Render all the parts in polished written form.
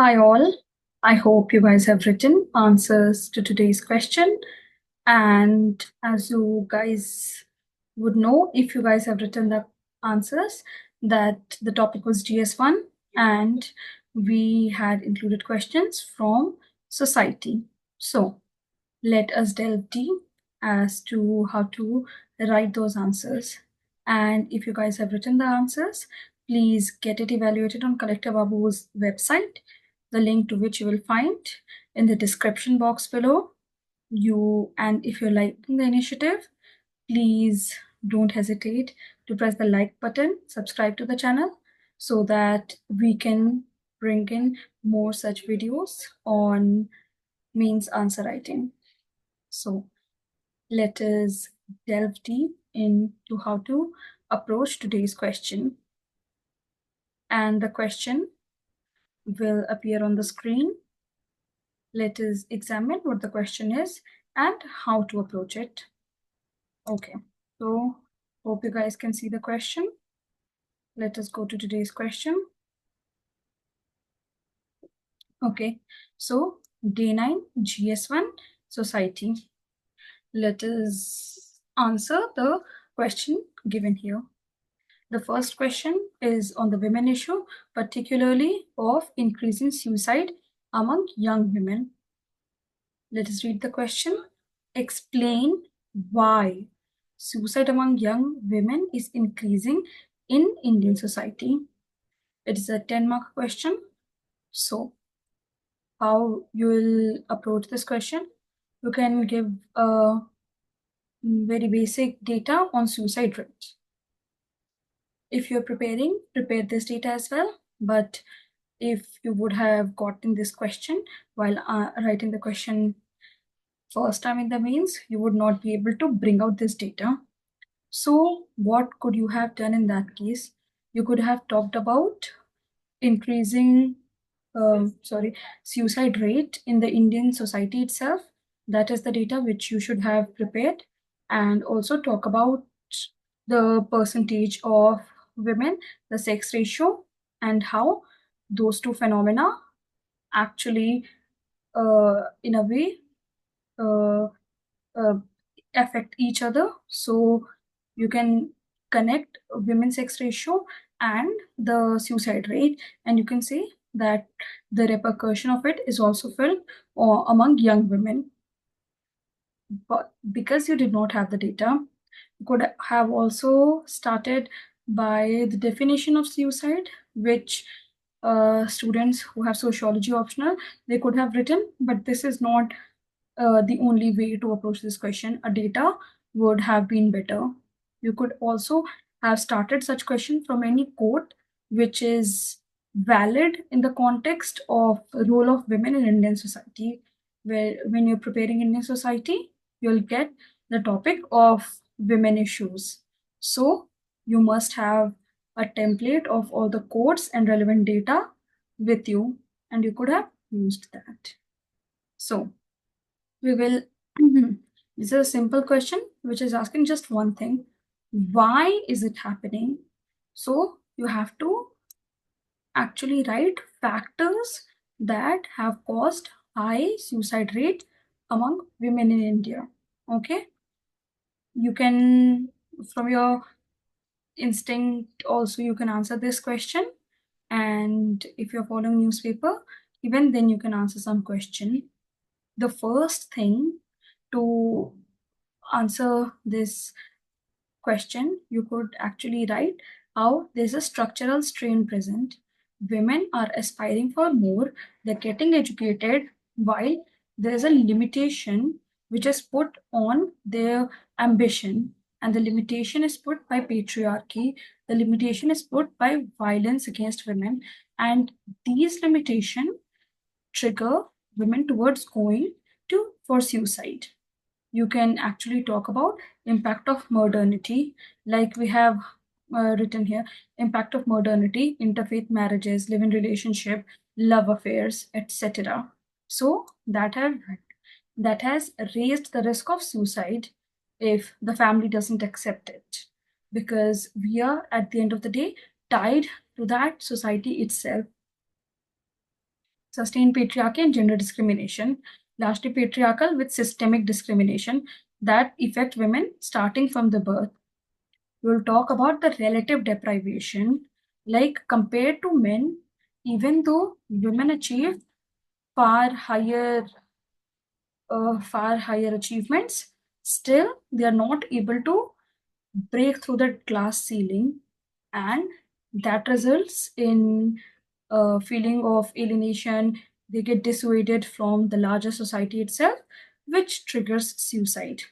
Hi all. I hope you guys have written answers to today's question. And as you guys would know, if you guys have written the answers, that the topic was GS1 and we had included questions from society. So let us delve deep as to how to write those answers. And if you guys have written the answers, please get it evaluated on CollectorBabu's website, the link to which you will find in the description box below. And if you're liking the initiative, please don't hesitate to press the like button, subscribe to the channel so that we can bring in more such videos on means answer writing. So let us delve deep into how to approach today's question. And the question will appear on the screen. Let us examine what the question is and how to approach it. Okay, so hope you guys can see the question. Let us go to today's question. Okay, so day 9 GS1 society. Let us answer the question given here. The first question is on the women issue, particularly of increasing suicide among young women. Let us read the question. Explain why suicide among young women is increasing in Indian society. It is a 10-mark question. So, how you will approach this question? You can give very basic data on suicide rate. If you're preparing, prepare this data as well. But if you would have gotten this question while writing the question first time in the mains, you would not be able to bring out this data. So what could you have done in that case? You could have talked about increasing suicide rate in the Indian society itself. That is the data which you should have prepared, and also talk about the percentage of women, the sex ratio, and how those two phenomena actually, in a way, uh, uh, affect each other. So you can connect women's sex ratio and the suicide rate, and you can say that the repercussion of it is also felt among young women. But because you did not have the data, you could have also started by the definition of suicide, which students who have sociology optional, they could have written, but this is not the only way to approach this question. A data would have been better. You could also have started such question from any quote which is valid in the context of role of women in Indian society, where when you're preparing Indian society, you'll get the topic of women issues. So you must have a template of all the quotes and relevant data with you, and you could have used that. So we will this is a simple question which is asking just one thing: why is it happening? So you have to actually write factors that have caused high suicide rate among women in India. Okay, you can, from your instinct also, you can answer this question, and if you're following newspaper, even then you can answer some question. The first thing to answer this question, you could actually write how there's a structural strain present. Women are aspiring for more, they're getting educated, while there's a limitation which is put on their ambition. And the limitation is put by patriarchy, the limitation is put by violence against women, and these limitations trigger women towards going to for suicide. You can actually talk about impact of modernity, like we have written here: impact of modernity, interfaith marriages, live-in relationship, love affairs, etc. So that has raised the risk of suicide if the family doesn't accept it, because we are at the end of the day tied to that society itself. sustained patriarchy and gender discrimination, largely patriarchal with systemic discrimination that affect women starting from the birth. We'll talk about the relative deprivation, like compared to men, even though women achieve far higher far higher achievements, still they are not able to break through the glass ceiling, and that results in a feeling of alienation. They get dissuaded from the larger society itself, which triggers suicide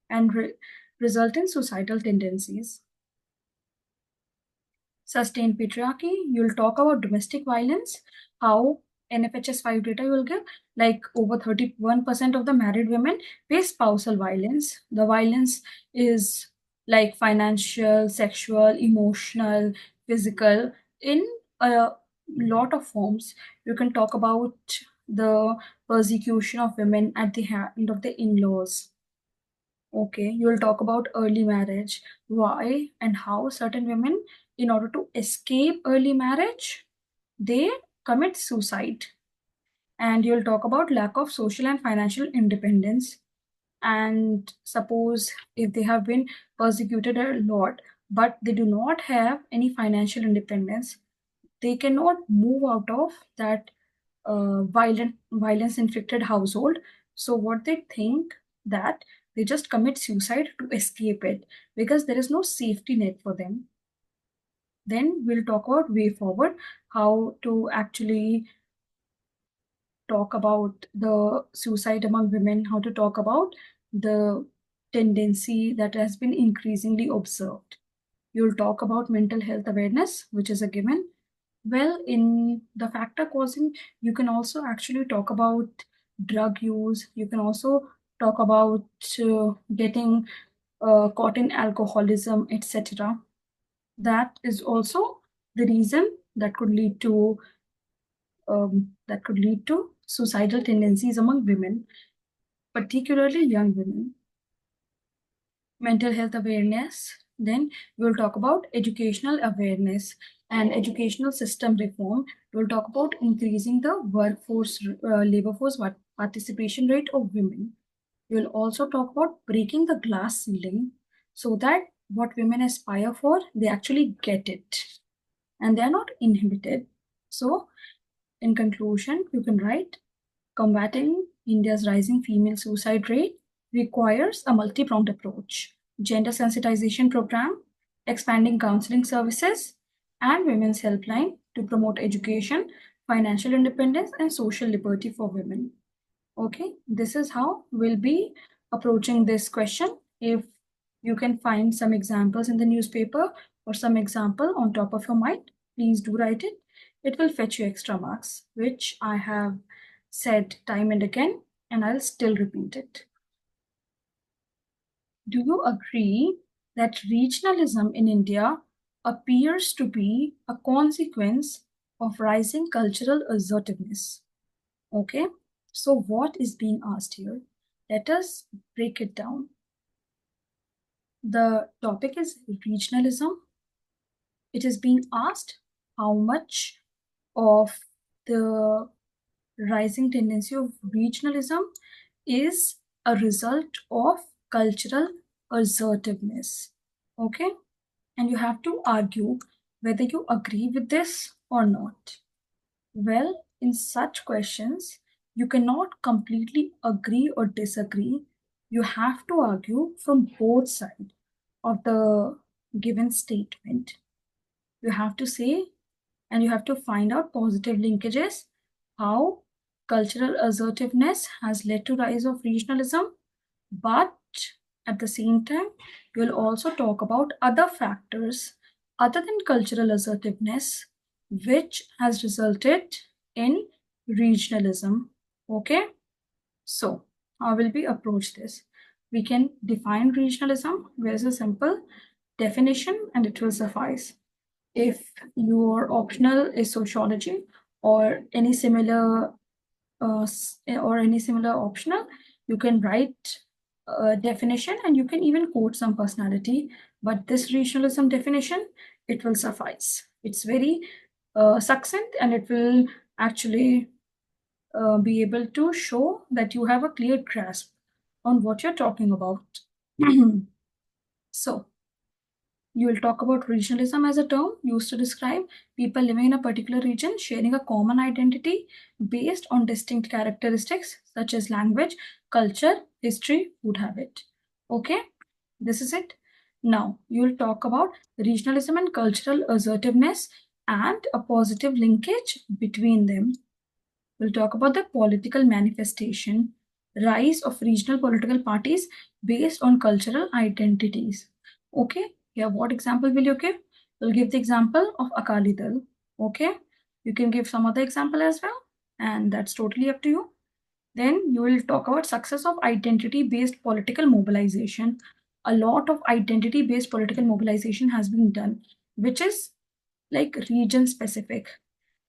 and result in suicidal tendencies. Sustained patriarchy, you'll talk about domestic violence, how NFHS 5 data you'll give, like over 31% of the married women face spousal violence. The violence is like financial, sexual, emotional, physical, in a lot of forms. You can talk about the persecution of women at the hand of the in-laws. Okay, you will talk about early marriage, why and how certain women, in order to escape early marriage, they commit suicide. And you'll talk about lack of social and financial independence. And suppose if they have been persecuted a lot, but they do not have any financial independence, they cannot move out of that violence inflicted household. So what they think, that they just commit suicide to escape it, because there is no safety net for them. Then we'll talk about way forward, how to actually talk about the suicide among women, how to talk about the tendency that has been increasingly observed. You'll talk about mental health awareness, which is a given. Well, in the factor causing, you can also actually talk about drug use. You can also talk about getting caught in alcoholism, etc. That is also the reason that could lead to suicidal tendencies among women, particularly young women. Mental health awareness. Then we'll talk about educational awareness and educational system reform. We'll talk about increasing the workforce, labor force participation rate of women. We'll also talk about breaking the glass ceiling so that what women aspire for, they actually get it and they're not inhibited. So, in conclusion, you can write, combating India's rising female suicide rate requires a multi-pronged approach: gender sensitization program, expanding counseling services, and women's helpline to promote education, financial independence, and social liberty for women. Okay, this is how we'll be approaching this question. If you can find some examples in the newspaper or some example on top of your mind, please do write it. It will fetch you extra marks, which I have said time and again, and I'll still repeat it. Do you agree that regionalism in India appears to be a consequence of rising cultural assertiveness? Okay, so what is being asked here? Let us break it down. The topic is regionalism. It is being asked how much of the rising tendency of regionalism is a result of cultural assertiveness. Okay, and you have to argue whether you agree with this or not. Well, in such questions, you cannot completely agree or disagree. You have to argue from both sides of the given statement. You have to say, and you have to find out positive linkages, how cultural assertiveness has led to rise of regionalism, but at the same time, you'll also talk about other factors other than cultural assertiveness, which has resulted in regionalism. Okay, so how will we approach this? We can define regionalism. There's a simple definition and it will suffice. If your optional is sociology or any similar optional, you can write a definition and you can even quote some personality. But this regionalism definition, it will suffice. It's very succinct and it will actually be able to show that you have a clear grasp on what you're talking about. So, you will talk about regionalism as a term used to describe people living in a particular region sharing a common identity based on distinct characteristics such as language, culture, history, food habit. Okay, this is it. Now, you will talk about regionalism and cultural assertiveness and a positive linkage between them. We'll talk about the political manifestation, rise of regional political parties based on cultural identities. Okay, yeah, what example will you give? We'll give the example of Akali Dal. Okay, you can give some other example as well, and that's totally up to you. Then you will talk about success of identity-based political mobilization. A lot of identity-based political mobilization has been done, which is like region specific.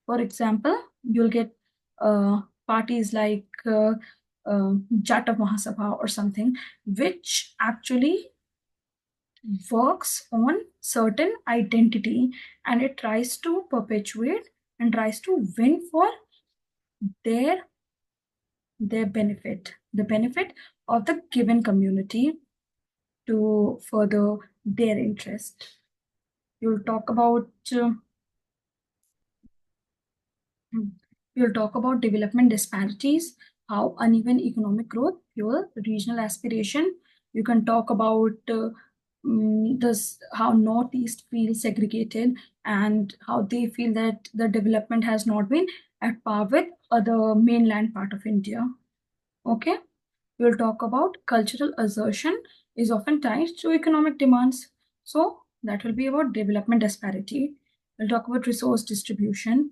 For example, you'll get parties like Jata Mahasabha or something, which actually works on certain identity and it tries to perpetuate and tries to win for their their benefit, the benefit of the given community to further their interest. You'll talk about we'll talk about development disparities, how uneven economic growth fuel regional aspiration. You can talk about this how Northeast feels segregated and how they feel that the development has not been at par with other mainland part of India. Okay, we'll talk about cultural assertion is often tied to economic demands. So that will be about development disparity. We'll talk about resource distribution.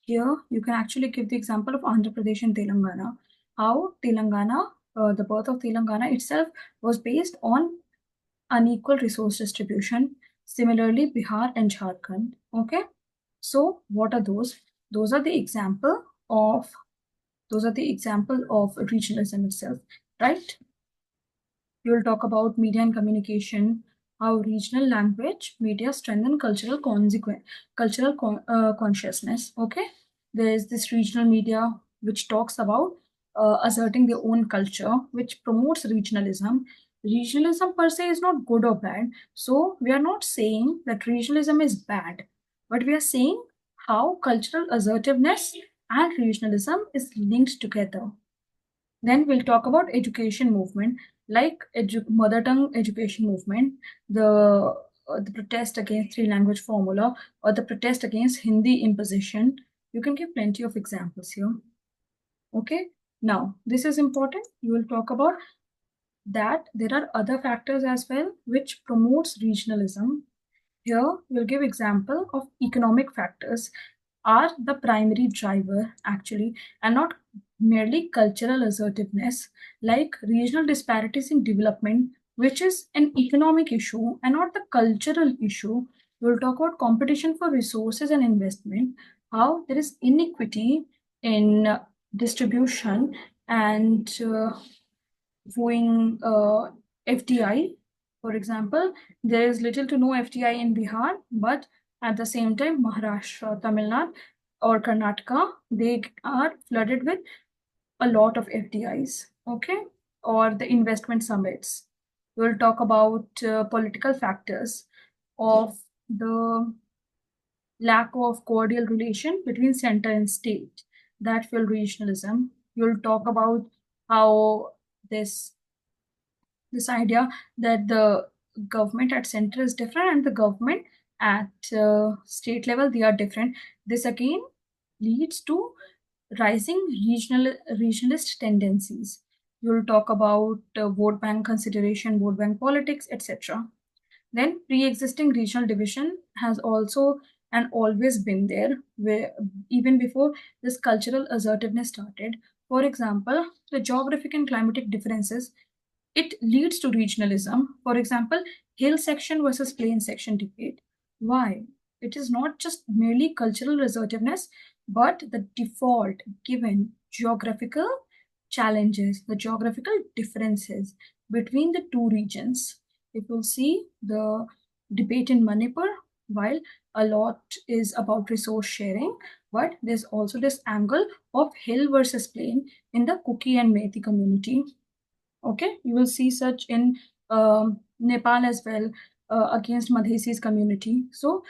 Here, you can actually give the example of Andhra Pradesh and Telangana. How Telangana, the birth of Telangana itself was based on unequal resource distribution. Similarly, Bihar and Jharkhand. Okay, so what are those? Those are the example of regionalism itself, right? You will talk about media and communication, how regional language media strengthen cultural consciousness. Okay, there is this regional media which talks about asserting their own culture, which promotes regionalism. Regionalism per se is not good or bad, so we are not saying that regionalism is bad, but we are saying how cultural assertiveness and regionalism is linked together. Then we'll talk about education movement, like mother tongue education movement, the protest against three language formula, or the protest against Hindi imposition. You can give plenty of examples here. Okay. Now, this is important. You will talk about that there are other factors as well which promotes regionalism. Here, we'll give example of economic factors are the primary driver actually, and not merely cultural assertiveness, like regional disparities in development, which is an economic issue and not the cultural issue. We'll talk about competition for resources and investment, how there is inequity in distribution and viewing FDI. For example, there is little to no FDI in Bihar, but at the same time, Maharashtra, Tamil Nadu, or Karnataka, they are flooded with a lot of FDIs, okay, or the investment summits. We'll talk about political factors of the lack of cordial relation between center and state that fuel regionalism. You'll talk about how this idea that the government at center is different and the government at state level they are different. This again leads to rising regionalist tendencies. You'll talk about vote bank consideration, vote bank politics, etc. Then pre-existing regional division has also and always been there, where even before this cultural assertiveness started. For example, the geographic and climatic differences, it leads to regionalism. For example, hill section versus plain section debate. Why? It is not just merely cultural assertiveness, but the default given geographical challenges, the geographical differences between the two regions. If you'll see the debate in Manipur, while a lot is about resource sharing, but there's also this angle of hill versus plain in the Kuki and Methi community. Okay, you will see such in Nepal as well, against Madhesis community. So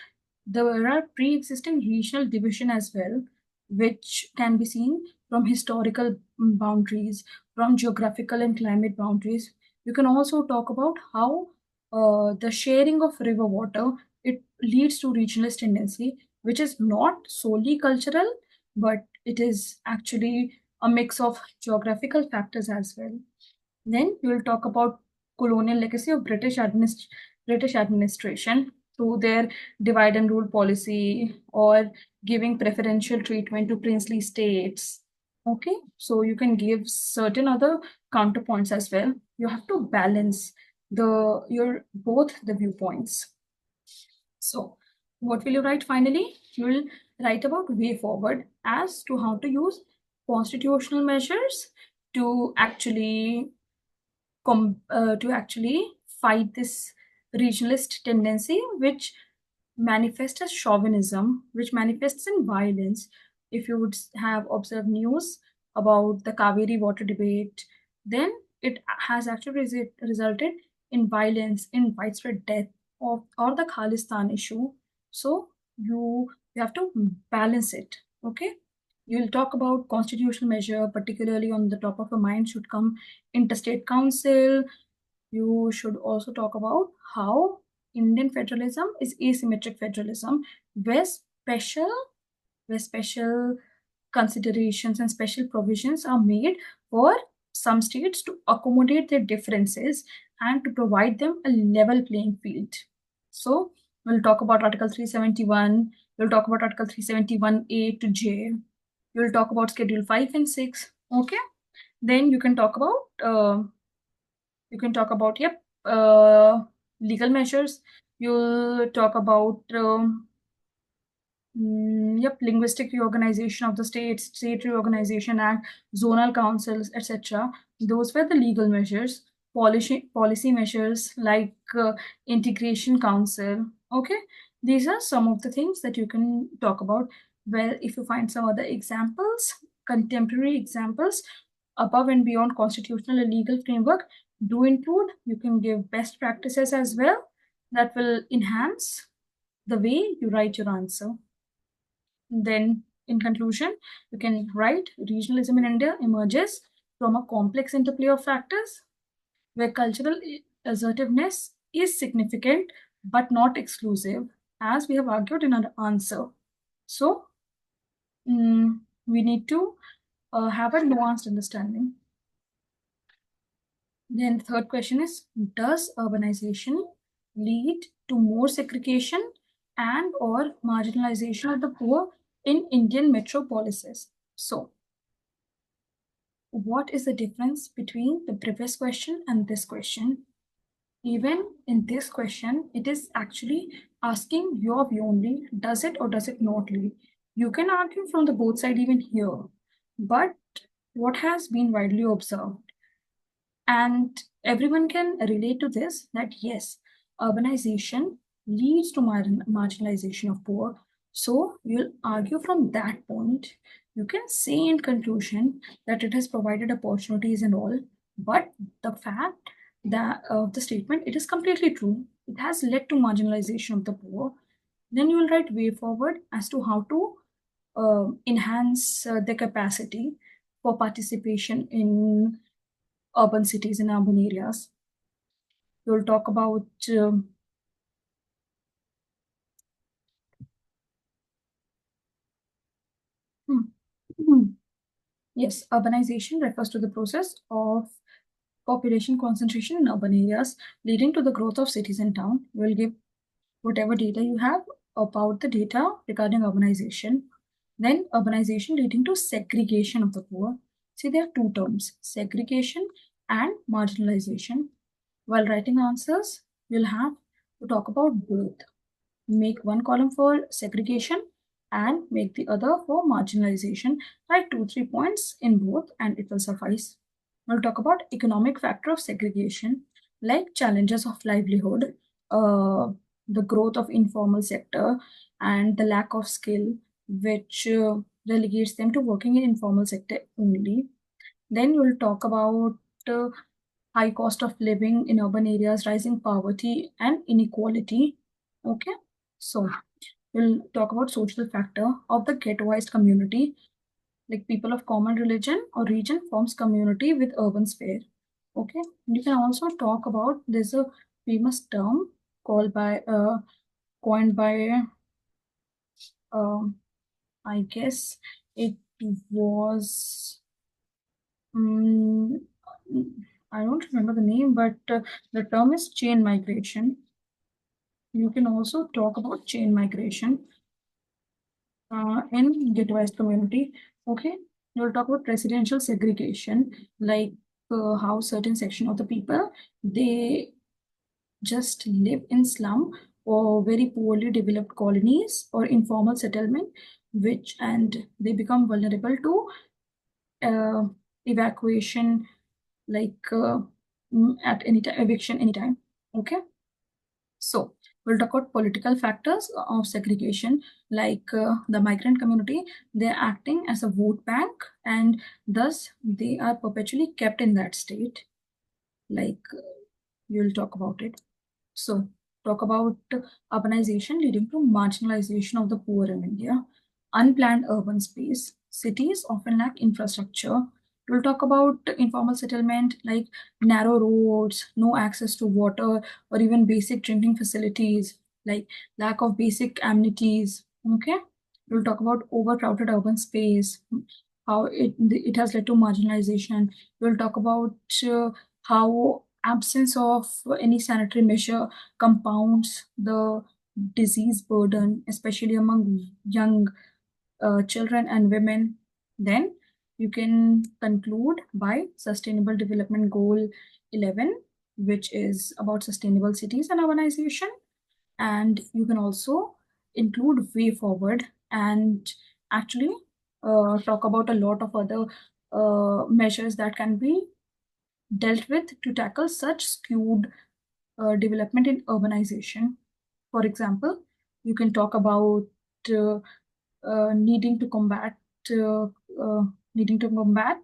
there are pre-existing regional division as well, which can be seen from historical boundaries, from geographical and climate boundaries. You can also talk about how the sharing of river water, it leads to regionalist tendency, which is not solely cultural, but it is actually a mix of geographical factors as well. Then we will talk about colonial legacy of British administration through their divide and rule policy or giving preferential treatment to princely states. Okay, so you can give certain other counterpoints as well. You have to balance your both the viewpoints. So, what will you write finally? You will write about way forward as to how to use constitutional measures to actually fight this regionalist tendency, which manifests as chauvinism, which manifests in violence. If you would have observed news about the Kaveri water debate, then it has actually resulted in violence, in widespread death of or the Khalistan issue. So you have to balance it. Okay. You'll talk about constitutional measure, particularly on the top of your mind should come interstate council. You should also talk about how Indian federalism is asymmetric federalism, where special considerations and special provisions are made for some states to accommodate their differences and to provide them a level playing field. So we'll talk about Article 371, we'll talk about Article 371A to J, we'll talk about Schedule 5 and 6. Okay. Then you can talk about legal measures. You'll talk about linguistic reorganization of the states, state reorganization act, zonal councils, etc. Those were the legal measures. Policy measures like integration council. Okay, these are some of the things that you can talk about. Well, if you find some other examples, contemporary examples above and beyond constitutional and legal framework, do include. You can give best practices as well that will enhance the way you write your answer. Then, in conclusion, you can write regionalism in India emerges from a complex interplay of factors where cultural assertiveness is significant but not exclusive, as we have argued in our answer. So, we need to have a nuanced understanding. Then the third question is, does urbanization lead to more segregation and or marginalization of the poor in Indian metropolises? So, what is the difference between the previous question and this question? Even in this question, it is actually asking your view only, does it or does it not lead? You can argue from the both side even here, but what has been widely observed, and everyone can relate to this, that yes, urbanization leads to marginalization of poor. So you'll argue from that point. You can say in conclusion that it has provided opportunities and all, but the fact that the statement, it is completely true. It has led to marginalization of the poor. Then you will write way forward as to how to enhance the capacity for participation in urban cities and urban areas. We'll talk about hmm, hmm. Yes, urbanization refers to the process of population concentration in urban areas leading to the growth of cities and town. We'll give whatever data you have about the data regarding urbanization. Then urbanization leading to segregation of the poor. See, there are two terms, segregation and marginalization. While writing answers, you'll have to talk about both. Make one column for segregation and make the other for marginalization. Write 2-3 points in both and it will suffice. We'll talk about economic factor of segregation, like challenges of livelihood, the growth of informal sector, and the lack of skill, which relegates them to working in informal sector only. Then we'll talk about uh, high cost of living in urban areas, rising poverty and inequality. Okay, so we'll talk about social factor of the ghettoized community, like people of common religion or region forms community with urban sphere. Okay, you can also talk about there's a famous term called by coined by um I guess it was um, I don't remember the name, but the term is chain migration. You can also talk about chain migration in ghettoized community. Okay, we'll talk about residential segregation, like how certain section of the people they just live in slum or very poorly developed colonies or informal settlement, which and they become vulnerable to uh, evacuation, like at any time, eviction anytime. Okay, so we'll talk about political factors of segregation, like the migrant community. They're acting as a vote bank, and thus they are perpetually kept in that state. Like you'll talk about it. So, talk about urbanization leading to marginalization of the poor in India, unplanned urban space. Cities often lack infrastructure. We'll talk about informal settlement like narrow roads, no access to water, or even basic drinking facilities, like lack of basic amenities. Okay. We'll talk about overcrowded urban space, how it has led to marginalization. We'll talk about how absence of any sanitary measure compounds the disease burden, especially among young children and women. Then you can conclude by Sustainable Development Goal 11, which is about sustainable cities and urbanization. And you can also include way forward and actually talk about a lot of other measures that can be dealt with to tackle such skewed development in urbanization. For example, you can talk about uh, needing to combat uh, uh, needing to combat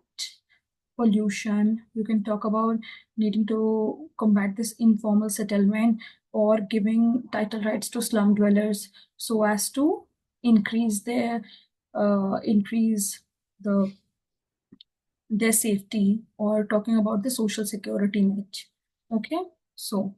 pollution. You can talk about needing to combat this informal settlement or giving title rights to slum dwellers so as to increase increase the their safety, or talking about the social security net. Okay, so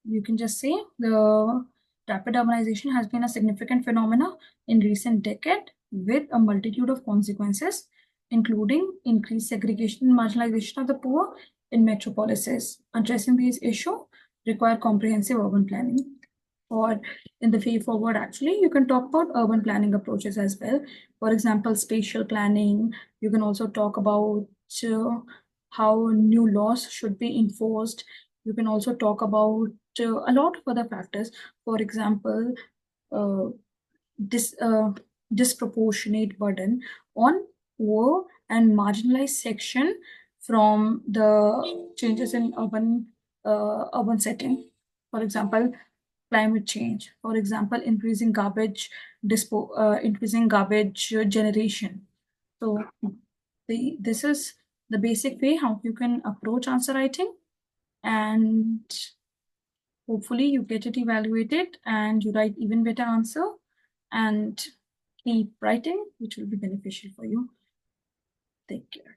you can just say the rapid urbanization has been a significant phenomena in recent decade with a multitude of consequences, including increased segregation and marginalization of the poor in metropolises. Addressing these issues require comprehensive urban planning. Or in the way forward, actually, you can talk about urban planning approaches as well. For example, spatial planning. You can also talk about uh, how new laws should be enforced. You can also talk about a lot of other factors. For example, uh, dis, uh, disproportionate burden on poor and marginalized section from the changes in urban setting. For example, climate change. For example, increasing garbage generation. So this is the basic way how you can approach answer writing, and hopefully you get it evaluated and you write even better answer and keep writing, which will be beneficial for you. Take care.